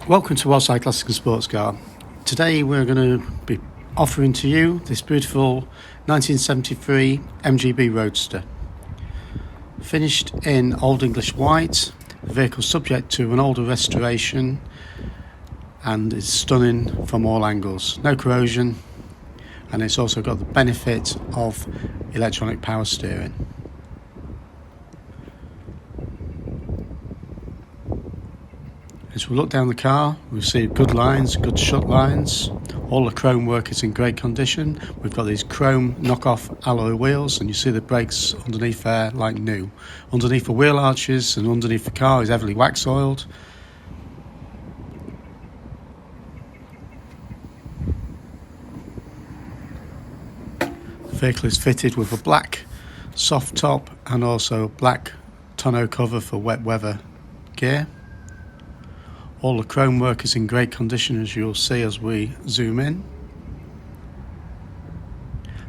Welcome to Worldside Classic and Sports Car. Today we're going to be offering to you this beautiful 1973 MGB Roadster. Finished in Old English white, the vehicle subject to an older restoration and is stunning from all angles. No corrosion, and it's also got the benefit of electronic power steering. As we look down the car, we see good lines, good shut lines. All the chrome work is in great condition. We've got these chrome knockoff alloy wheels, and you see the brakes underneath there like new. Underneath the wheel arches and underneath the car is heavily wax oiled. The vehicle is fitted with a black soft top and also a black tonneau cover for wet weather gear. All the chrome work is in great condition, as you'll see as we zoom in.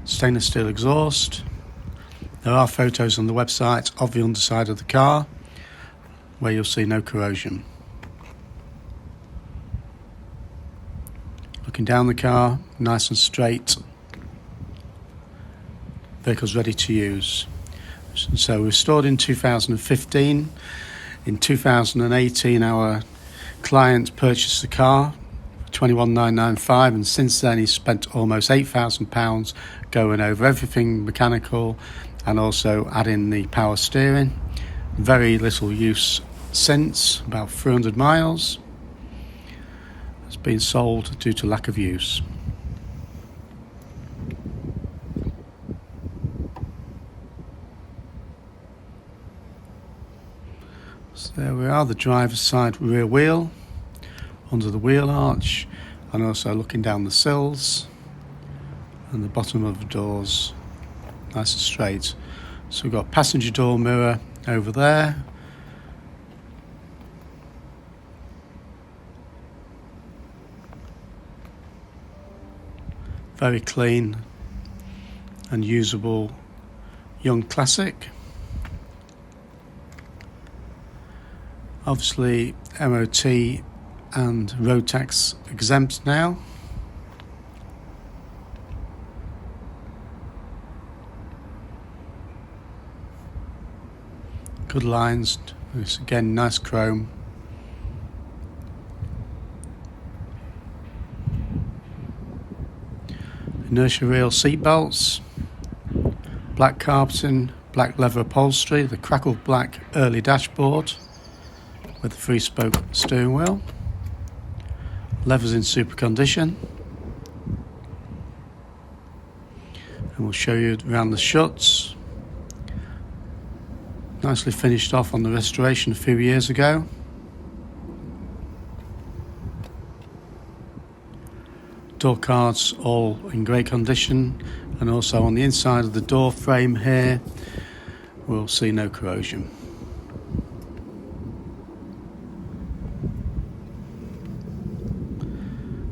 Stainless steel exhaust. There are photos on the website of the underside of the car where you'll see no corrosion. Looking down the car, nice and straight. Vehicle's ready to use. So restored in 2015. In 2018 our client purchased the car for $21,995, and since then he's spent almost £8,000 going over everything mechanical and also adding the power steering. Very little use since, about 300 miles. It's been sold due to lack of use. So there we are, the driver's side rear wheel, under the wheel arch, and also looking down the sills and the bottom of the doors, nice and straight. So we've got passenger door mirror over there. Very clean and usable young classic. Obviously MOT and road tax exempt now. Good lines, it's again nice chrome. Inertia rail seat belts, black carpeting, black leather upholstery, the crackled black early dashboard with the 3-spoke steering wheel. Levers in super condition. And we'll show you around the shuts. Nicely finished off on the restoration a few years ago. Door cards all in great condition, and also on the inside of the door frame here we'll see no corrosion.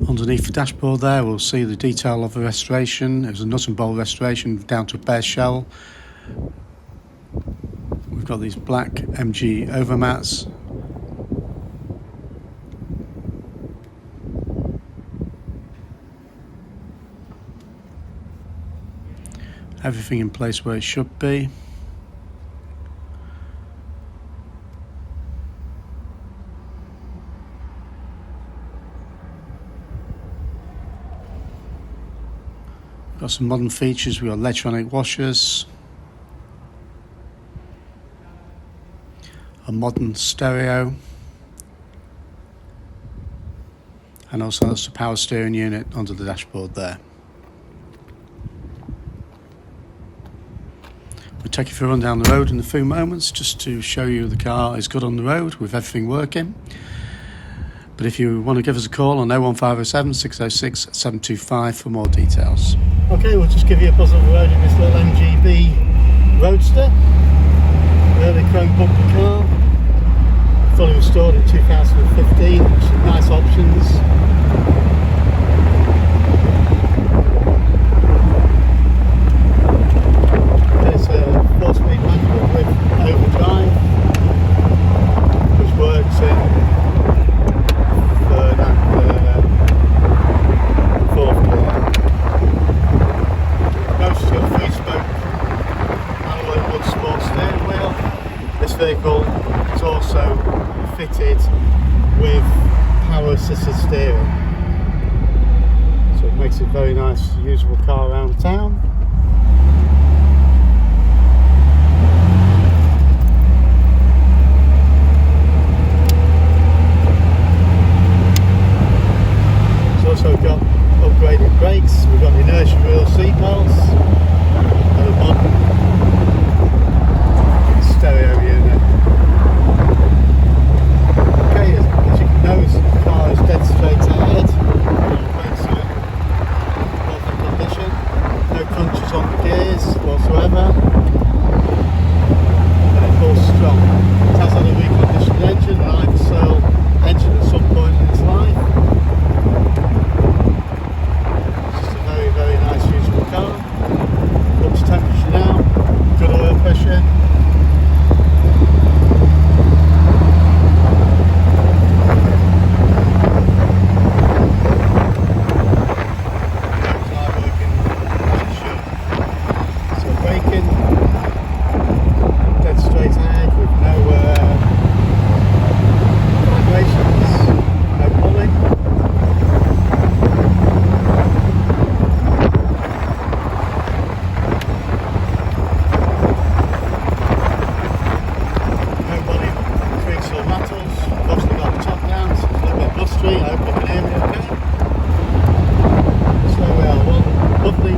Underneath the dashboard there we'll see the detail of the restoration. It was a nut and bolt restoration down to a bare shell. We've got these black MG overmats. Everything in place where it should be. Got some modern features. We've got electronic washers, a modern stereo, and also that's the power steering unit under the dashboard there. We'll take you for a run down the road in a few moments just to show you the car is good on the road with everything working. But if you want to give us a call on 01507 606 725 for more details. Okay, we'll just give you a buzz on the road in this little MGB Roadster. Early chrome bumper car. Fully restored in 2015, with some nice options. There's a 4-speed manual with overdrive, which works in the vehicle is also fitted with power assisted steering, so it makes it a very nice usable car around town. It's also got upgraded brakes, we've got Inertia wheel seat belts, and a modern stereo unit. Okay, as you can notice, the car is dead straight ahead. Brakes are in perfect condition. No crunches on the gears whatsoever. And it pulls strong. It has had a reconditioned engine, an Iversail engine at some point in its life. It's just a very, very nice usable car. Up to temperature now, good oil pressure.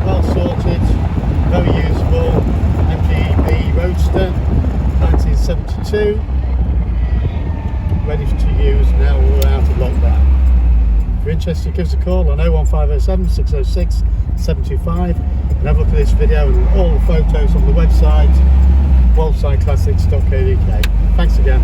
Well sorted, very usable MGB Roadster 1972, ready to use now we're out of lockdown. If you're interested, give us a call on 01507 606 725 and have a look at this video and all the photos on the website woldside classics.co.uk. Thanks again.